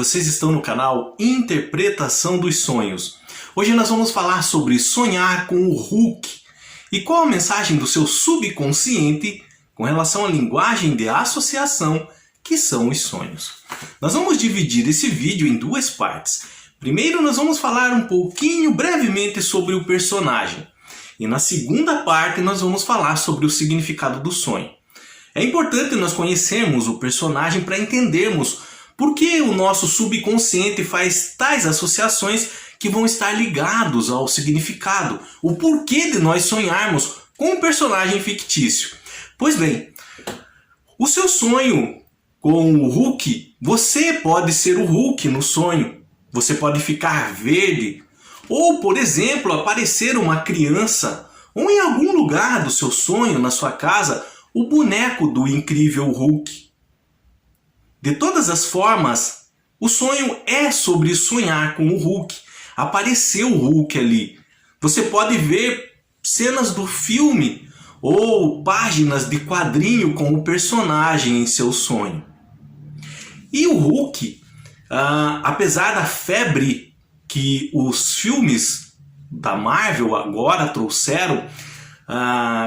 vocês estão no canal Interpretação dos Sonhos. Hoje nós vamos falar sobre sonhar com o Hulk e qual a mensagem do seu subconsciente com relação à linguagem de associação que são os sonhos. Nós vamos dividir esse vídeo em duas partes. Primeiro nós vamos falar um pouquinho brevemente sobre o personagem e na segunda parte nós vamos falar sobre o significado do sonho. É importante nós conhecermos o personagem para entendermos por que o nosso subconsciente faz tais associações que vão estar ligados ao significado, o porquê de nós sonharmos com um personagem fictício. Pois bem, o seu sonho com o Hulk, você pode ser o Hulk no sonho, você pode ficar verde, ou por exemplo, aparecer uma criança, ou em algum lugar do seu sonho, na sua casa, o boneco do incrível Hulk. De todas as formas, o sonho é sobre sonhar com o Hulk. Apareceu o Hulk ali. Você pode ver cenas do filme ou páginas de quadrinho com o personagem em seu sonho. E o Hulk, apesar da febre que os filmes da Marvel agora trouxeram,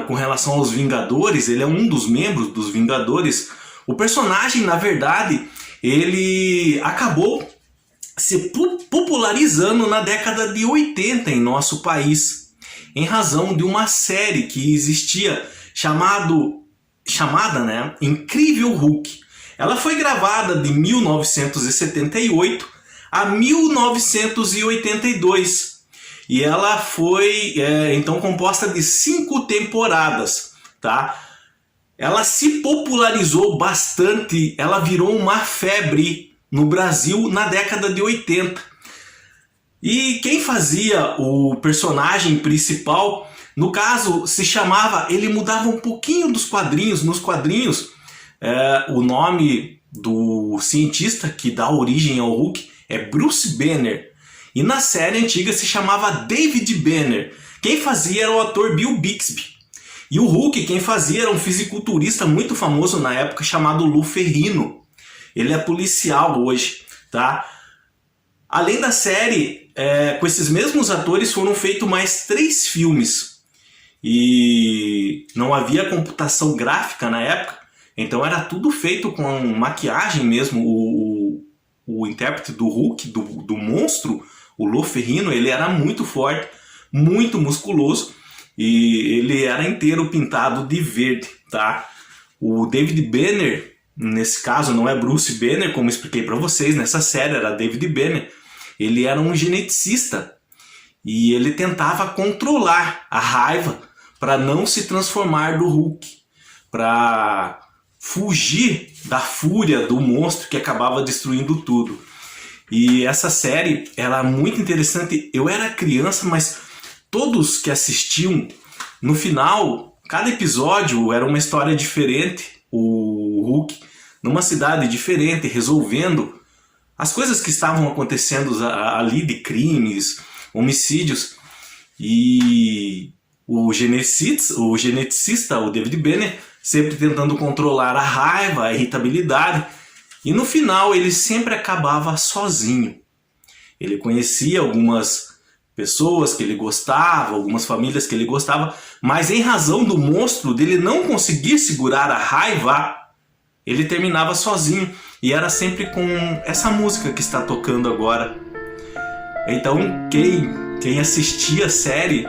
com relação aos Vingadores, ele é um dos membros dos Vingadores. O personagem, na verdade, ele acabou se popularizando na década de 80 em nosso país, em razão de uma série que existia chamada Incrível Hulk. Ela foi gravada de 1978 a 1982. E ela foi então composta de 5 temporadas, tá? Ela se popularizou bastante, ela virou uma febre no Brasil na década de 80. E quem fazia o personagem principal, no caso, se chamava, ele mudava um pouquinho dos quadrinhos. Nos quadrinhos, o nome do cientista que dá origem ao Hulk é Bruce Banner. E na série antiga se chamava David Banner. Quem fazia era o ator Bill Bixby. E o Hulk, quem fazia era um fisiculturista muito famoso na época chamado Lou Ferrigno. Ele é policial hoje, tá? Além da série, com esses mesmos atores foram feitos mais 3 filmes. E não havia computação gráfica na época, então era tudo feito com maquiagem mesmo. O intérprete do Hulk, do monstro, o Lou Ferrigno, ele era muito forte, muito musculoso e ele era inteiro pintado de verde, tá? O David Banner, nesse caso não é Bruce Banner, como expliquei para vocês, nessa série era David Banner, ele era um geneticista e ele tentava controlar a raiva para não se transformar do Hulk, para fugir da fúria do monstro que acabava destruindo tudo. E essa série era muito interessante. Eu era criança, mas todos que assistiam, no final, cada episódio era uma história diferente. O Hulk numa cidade diferente, resolvendo as coisas que estavam acontecendo ali de crimes, homicídios. E o geneticista, o David Banner, sempre tentando controlar a raiva, a irritabilidade. E no final ele sempre acabava sozinho. Ele conhecia algumas pessoas que ele gostava, algumas famílias que ele gostava, mas em razão do monstro dele não conseguir segurar a raiva, ele terminava sozinho. E era sempre com essa música que está tocando agora. Então quem assistia a série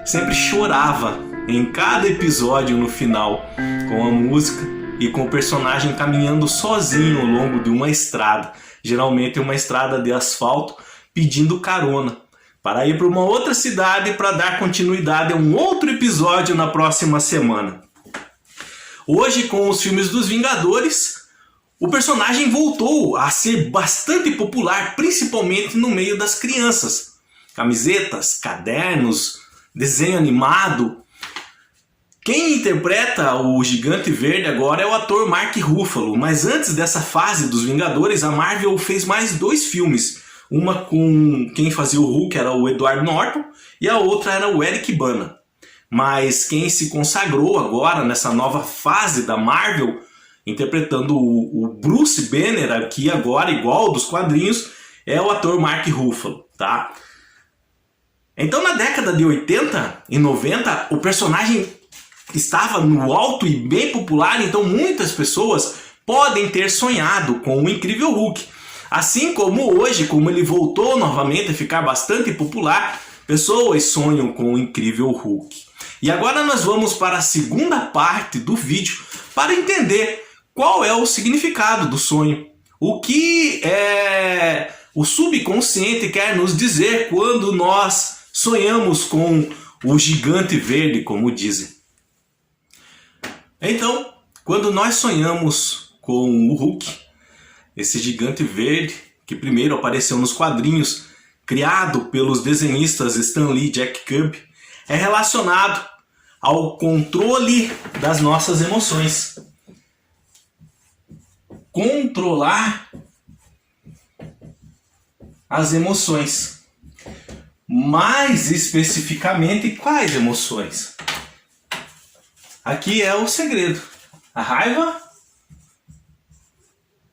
sempre chorava em cada episódio no final com a música e com o personagem caminhando sozinho ao longo de uma estrada, geralmente uma estrada de asfalto, pedindo carona para ir para uma outra cidade para dar continuidade a um outro episódio na próxima semana. Hoje, com os filmes dos Vingadores, o personagem voltou a ser bastante popular, principalmente no meio das crianças. Camisetas, cadernos, desenho animado. Quem interpreta o Gigante Verde agora é o ator Mark Ruffalo, mas antes dessa fase dos Vingadores, a Marvel fez mais 2 filmes. Uma com quem fazia o Hulk era o Edward Norton e a outra era o Eric Bana. Mas quem se consagrou agora nessa nova fase da Marvel interpretando o Bruce Banner aqui agora, igual dos quadrinhos, é o ator Mark Ruffalo, tá? Então na década de 80 e 90, o personagem estava no alto e bem popular, então muitas pessoas podem ter sonhado com o Incrível Hulk. Assim como hoje, como ele voltou novamente a ficar bastante popular, pessoas sonham com o Incrível Hulk. E agora nós vamos para a segunda parte do vídeo para entender qual é o significado do sonho. O que o subconsciente quer nos dizer quando nós sonhamos com o gigante verde, como dizem. Então, quando nós sonhamos com o Hulk, esse gigante verde, que primeiro apareceu nos quadrinhos, criado pelos desenhistas Stan Lee e Jack Kirby, é relacionado ao controle das nossas emoções. Controlar as emoções. Mais especificamente, quais emoções? Aqui é o segredo. A raiva,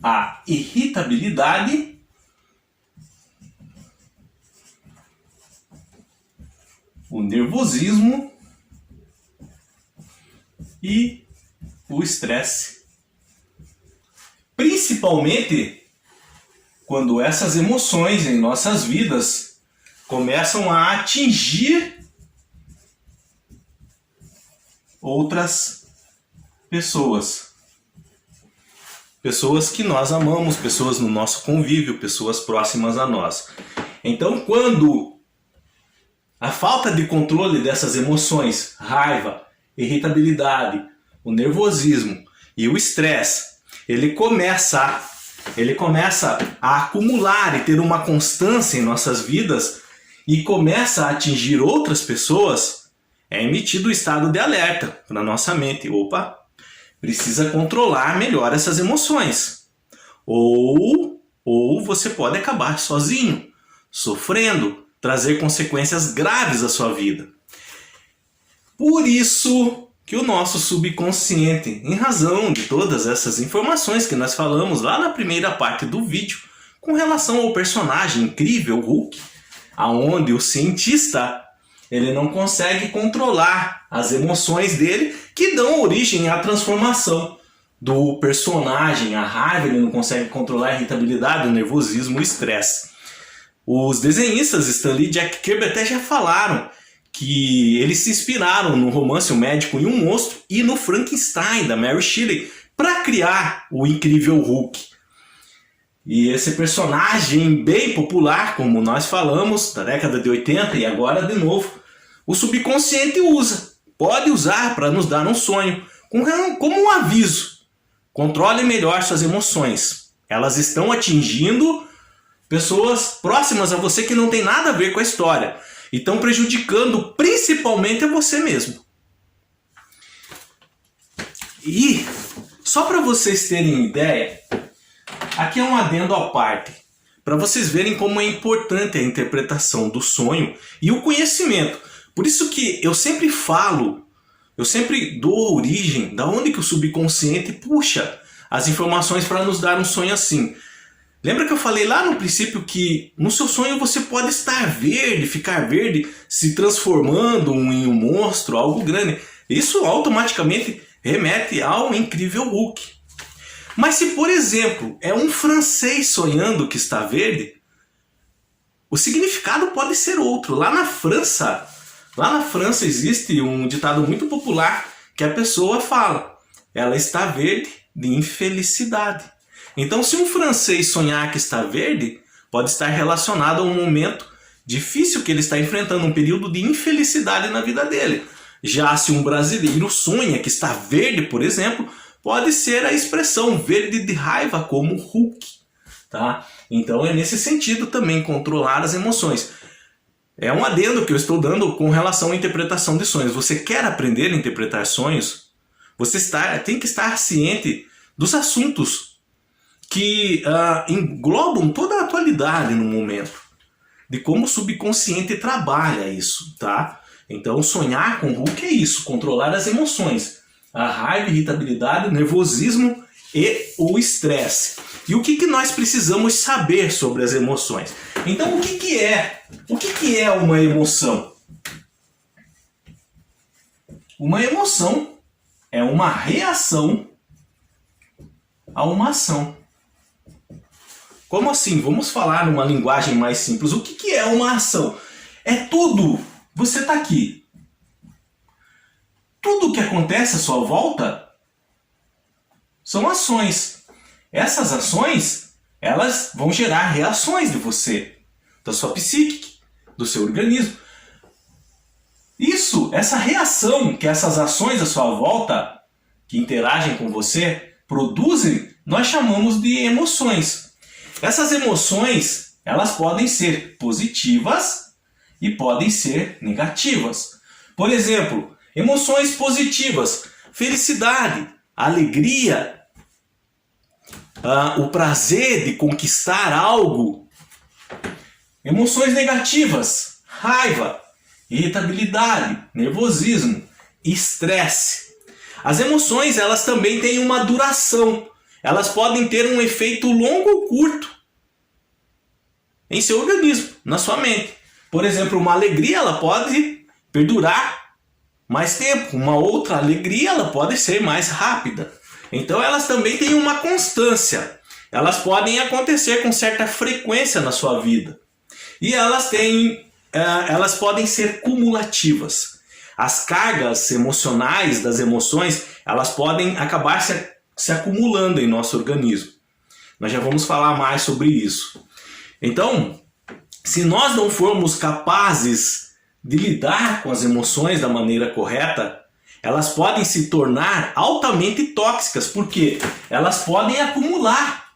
a irritabilidade, o nervosismo e o estresse. Principalmente quando essas emoções em nossas vidas começam a atingir outras pessoas. Pessoas que nós amamos, pessoas no nosso convívio, pessoas próximas a nós. Então, quando a falta de controle dessas emoções, raiva, irritabilidade, o nervosismo e o estresse, ele começa a acumular e ter uma constância em nossas vidas e começa a atingir outras pessoas, é emitido o estado de alerta na nossa mente. Opa, precisa controlar melhor essas emoções. Ou você pode acabar sozinho, sofrendo, trazer consequências graves à sua vida. Por isso que o nosso subconsciente, em razão de todas essas informações que nós falamos lá na primeira parte do vídeo, com relação ao personagem incrível Hulk, aonde o cientista ele não consegue controlar as emoções dele, que dão origem à transformação do personagem, a raiva, ele não consegue controlar a irritabilidade, o nervosismo, o estresse. Os desenhistas Stan Lee e Jack Kirby até já falaram que eles se inspiraram no romance O Médico e um Monstro e no Frankenstein, da Mary Shelley, para criar o Incrível Hulk. E esse personagem bem popular, como nós falamos, da década de 80 e agora de novo, o subconsciente pode usar para nos dar um sonho, como um aviso. Controle melhor suas emoções. Elas estão atingindo pessoas próximas a você que não tem nada a ver com a história. E estão prejudicando principalmente a você mesmo. E, só para vocês terem ideia, aqui é um adendo à parte, para vocês verem como é importante a interpretação do sonho e o conhecimento. Por isso que eu sempre falo, eu sempre dou origem da onde que o subconsciente puxa as informações para nos dar um sonho assim. Lembra que eu falei lá no princípio que no seu sonho você pode estar verde, ficar verde, se transformando em um monstro, algo grande. Isso automaticamente remete ao Incrível Hulk. Mas se, por exemplo, é um francês sonhando que está verde, o significado pode ser outro. Lá na França existe um ditado muito popular que a pessoa fala: ela está verde de infelicidade. Então, se um francês sonhar que está verde, pode estar relacionado a um momento difícil que ele está enfrentando, um período de infelicidade na vida dele. Já se um brasileiro sonha que está verde, por exemplo, pode ser a expressão verde de raiva, como Hulk. Tá? Então é nesse sentido também controlar as emoções. É um adendo que eu estou dando com relação à interpretação de sonhos. Você quer aprender a interpretar sonhos? Você tem que estar ciente dos assuntos que englobam toda a atualidade no momento, de como o subconsciente trabalha isso, tá? Então sonhar com Hulk é isso, controlar as emoções, a raiva, irritabilidade, nervosismo e o estresse. E o que nós precisamos saber sobre as emoções? Então, o que é uma emoção? Uma emoção é uma reação a uma ação. Como assim? Vamos falar numa linguagem mais simples. O que é uma ação? É tudo. Você está aqui. Tudo que acontece à sua volta são ações. Essas ações, elas vão gerar reações de você, da sua psique, do seu organismo. Essa reação que essas ações à sua volta, que interagem com você, produzem, nós chamamos de emoções. Essas emoções, elas podem ser positivas e podem ser negativas. Por exemplo, emoções positivas, felicidade, alegria, o prazer de conquistar algo. Emoções negativas, raiva, irritabilidade, nervosismo, estresse. As emoções, elas também têm uma duração. Elas podem ter um efeito longo ou curto em seu organismo, na sua mente. Por exemplo, uma alegria, ela pode perdurar mais tempo. Uma outra alegria, ela pode ser mais rápida. Então elas também têm uma constância. Elas podem acontecer com certa frequência na sua vida. E elas podem ser cumulativas. As cargas emocionais das emoções, elas podem acabar se acumulando em nosso organismo. Nós já vamos falar mais sobre isso. Então, se nós não formos capazes de lidar com as emoções da maneira correta, elas podem se tornar altamente tóxicas, porque elas podem acumular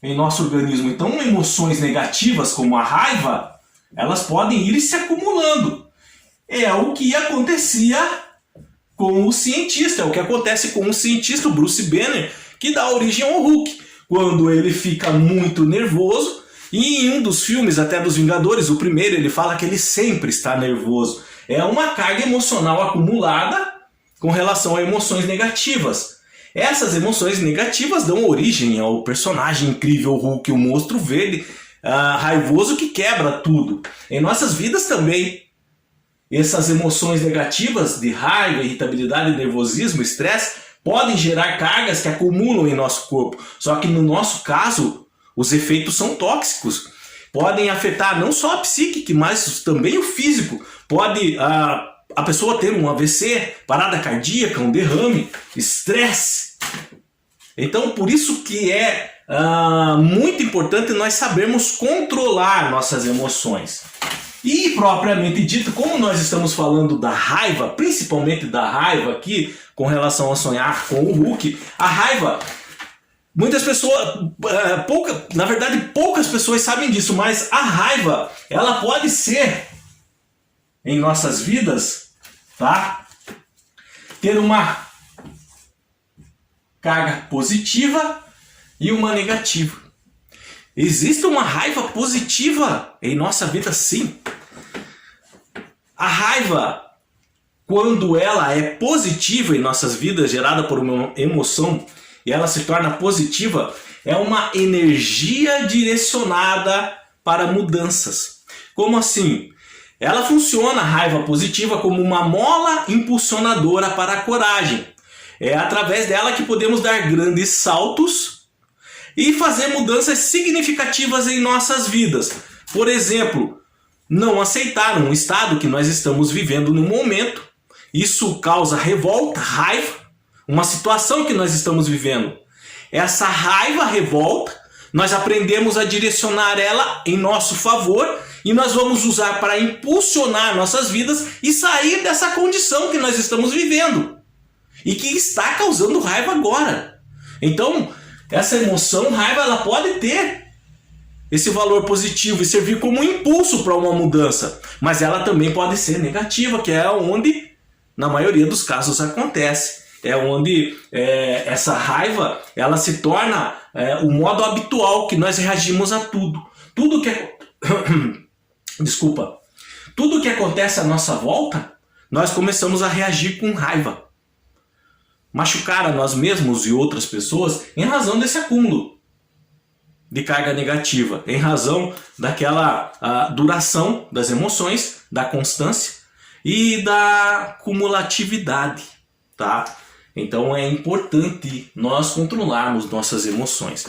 em nosso organismo. Então, emoções negativas como a raiva, elas podem ir se acumulando. É o que acontecia com o cientista, é o que acontece com o cientista, o Bruce Banner, que dá origem ao Hulk. Quando ele fica muito nervoso, e em um dos filmes, até dos Vingadores, o primeiro, ele fala que ele sempre está nervoso. É uma carga emocional acumulada com relação a emoções negativas. Essas emoções negativas dão origem ao personagem incrível Hulk, o monstro verde, raivoso que quebra tudo. Em nossas vidas também, essas emoções negativas de raiva, irritabilidade, nervosismo, estresse, podem gerar cargas que acumulam em nosso corpo. Só que no nosso caso, os efeitos são tóxicos. Podem afetar não só a psíquica, mas também o físico. Pode a pessoa ter um AVC, parada cardíaca, um derrame, estresse. Então, por isso que é muito importante nós sabermos controlar nossas emoções. E, propriamente dito, como nós estamos falando da raiva, principalmente da raiva aqui, com relação a sonhar com o Hulk, a raiva, muitas pessoas, na verdade poucas pessoas sabem disso, mas a raiva, ela pode ser, em nossas vidas, tá? Ter uma carga positiva e uma negativa. Existe uma raiva positiva em nossa vida, sim. A raiva, quando ela é positiva em nossas vidas, gerada por uma emoção, e ela se torna positiva, é uma energia direcionada para mudanças. Como assim? Ela funciona, a raiva positiva, como uma mola impulsionadora para a coragem. É através dela que podemos dar grandes saltos e fazer mudanças significativas em nossas vidas. Por exemplo, não aceitar um estado que nós estamos vivendo no momento. Isso causa revolta, raiva, uma situação que nós estamos vivendo. Essa raiva, revolta, nós aprendemos a direcionar ela em nosso favor e nós vamos usar para impulsionar nossas vidas e sair dessa condição que nós estamos vivendo e que está causando raiva agora. Então, essa emoção, raiva, ela pode ter esse valor positivo e servir como impulso para uma mudança, mas ela também pode ser negativa, que é onde, na maioria dos casos, acontece. É onde essa raiva, ela se torna o modo habitual que nós reagimos a tudo. Tudo que tudo que acontece à nossa volta, nós começamos a reagir com raiva. machucar a nós mesmos e outras pessoas em razão desse acúmulo de carga negativa, em razão daquela duração das emoções, da constância e da cumulatividade, tá? Então é importante nós controlarmos nossas emoções.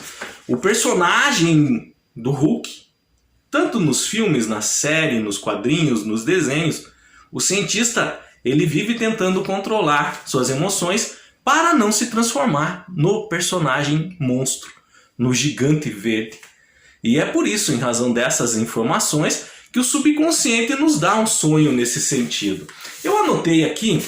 O personagem do Hulk, tanto nos filmes, na série, nos quadrinhos, nos desenhos, o cientista, ele vive tentando controlar suas emoções para não se transformar no personagem monstro, no gigante verde. E é por isso, em razão dessas informações, que o subconsciente nos dá um sonho nesse sentido. Eu anotei aqui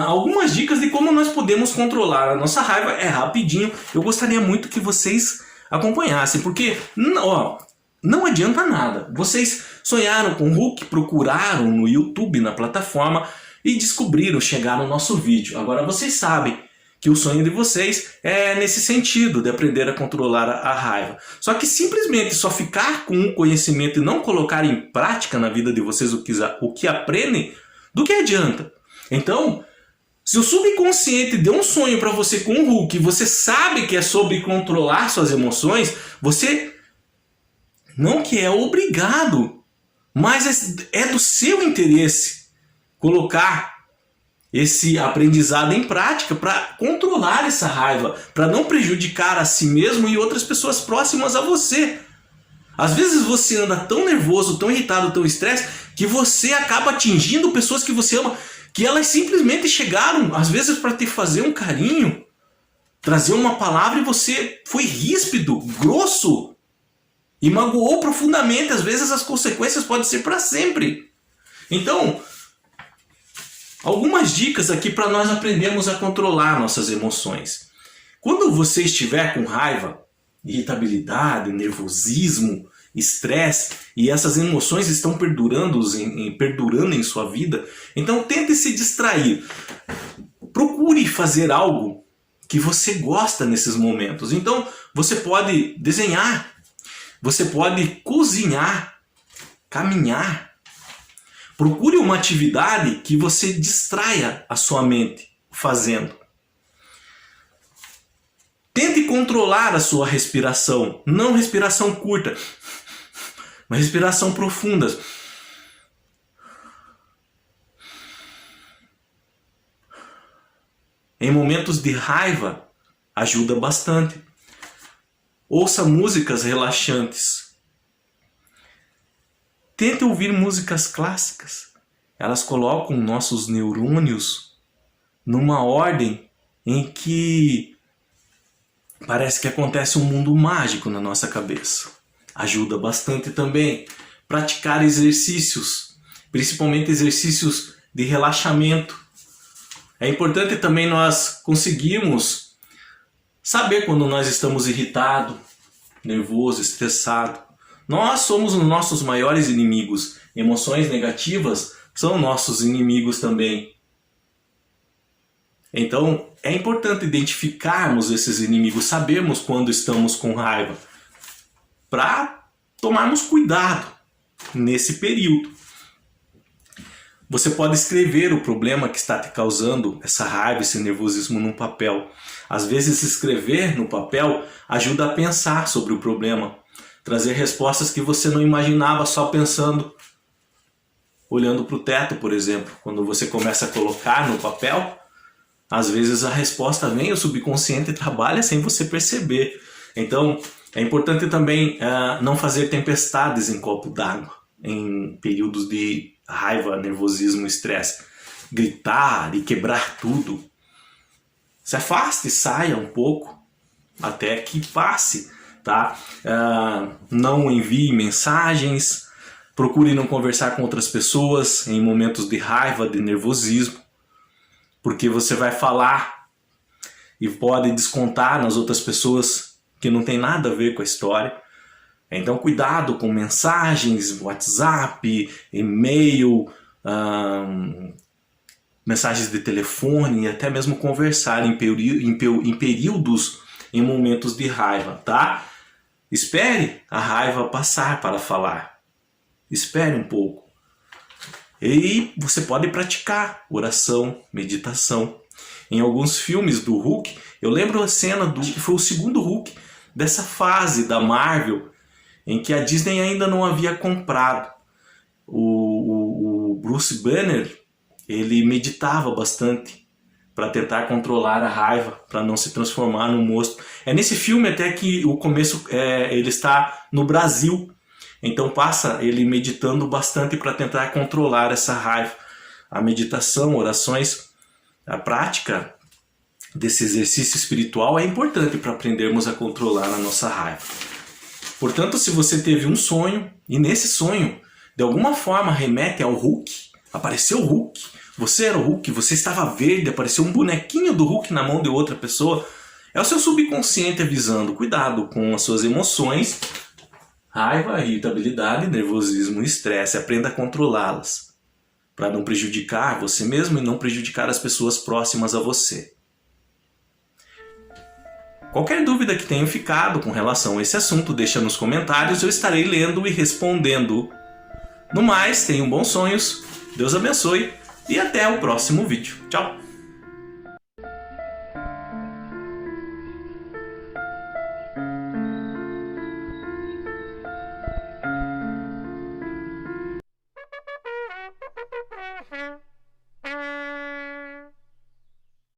algumas dicas de como nós podemos controlar a nossa raiva. É rapidinho, eu gostaria muito que vocês acompanhassem, porque não adianta nada. Vocês sonharam com o Hulk, procuraram no YouTube, na plataforma, e descobriram, chegaram no nosso vídeo. Agora vocês sabem que o sonho de vocês é nesse sentido, de aprender a controlar a raiva. Só que simplesmente só ficar com um conhecimento e não colocar em prática na vida de vocês o que aprendem, do que adianta? Então, se o subconsciente deu um sonho para você com o Hulk e você sabe que é sobre controlar suas emoções, você não que é obrigado, mas é do seu interesse colocar esse aprendizado em prática para controlar essa raiva, para não prejudicar a si mesmo e outras pessoas próximas a você. Às vezes você anda tão nervoso, tão irritado, tão estresse, que você acaba atingindo pessoas que você ama, que elas simplesmente chegaram, às vezes, para te fazer um carinho, trazer uma palavra, e você foi ríspido, grosso, e magoou profundamente. Às vezes as consequências podem ser para sempre. Então, algumas dicas aqui para nós aprendermos a controlar nossas emoções. Quando você estiver com raiva, irritabilidade, nervosismo, estresse, e essas emoções estão perdurando em sua vida, então tente se distrair. Procure fazer algo que você gosta nesses momentos. Então você pode desenhar, você pode cozinhar, caminhar. Procure uma atividade que você distraia a sua mente fazendo. Tente controlar a sua respiração, não respiração curta, mas respiração profunda. Em momentos de raiva, ajuda bastante. Ouça músicas relaxantes. Tente ouvir músicas clássicas. Elas colocam nossos neurônios numa ordem em que parece que acontece um mundo mágico na nossa cabeça. Ajuda bastante também praticar exercícios, principalmente exercícios de relaxamento. É importante também nós conseguirmos saber quando nós estamos irritados, nervosos, estressados. Nós somos os nossos maiores inimigos. Emoções negativas são nossos inimigos também. Então, é importante identificarmos esses inimigos, sabermos quando estamos com raiva, para tomarmos cuidado nesse período. Você pode escrever o problema que está te causando essa raiva, esse nervosismo num papel. Às vezes escrever no papel ajuda a pensar sobre o problema, trazer respostas que você não imaginava só pensando, olhando para o teto, por exemplo. Quando você começa a colocar no papel, às vezes a resposta vem, o subconsciente trabalha sem você perceber. Então é importante também não fazer tempestades em copo d'água, em períodos de raiva, nervosismo, estresse. Gritar e quebrar tudo. Se afaste, saia um pouco, até que passe, tá? Não envie mensagens, procure não conversar com outras pessoas em momentos de raiva, de nervosismo, porque você vai falar e pode descontar nas outras pessoas que não tem nada a ver com a história. Então cuidado com mensagens, WhatsApp, e-mail, mensagens de telefone, e até mesmo conversar em períodos, em momentos de raiva, tá? Espere a raiva passar para falar. Espere um pouco. E você pode praticar oração, meditação. em alguns filmes do Hulk. Eu lembro a cena do que foi o segundo Hulk dessa fase da Marvel, em que a Disney ainda não havia comprado. O Bruce Banner, ele meditava bastante para tentar controlar a raiva, para não se transformar num monstro. É nesse filme até que o começo ele está no Brasil, então passa ele meditando bastante para tentar controlar essa raiva. A meditação, orações, a prática desse exercício espiritual é importante para aprendermos a controlar a nossa raiva. Portanto, se você teve um sonho, e nesse sonho, de alguma forma remete ao Hulk, apareceu o Hulk, você era o Hulk, você estava verde, apareceu um bonequinho do Hulk na mão de outra pessoa, é o seu subconsciente avisando, cuidado com as suas emoções, raiva, irritabilidade, nervosismo e estresse, aprenda a controlá-las, para não prejudicar você mesmo e não prejudicar as pessoas próximas a você. Qualquer dúvida que tenha ficado com relação a esse assunto, deixa nos comentários, eu estarei lendo e respondendo. No mais, tenham bons sonhos, Deus abençoe e até o próximo vídeo. Tchau!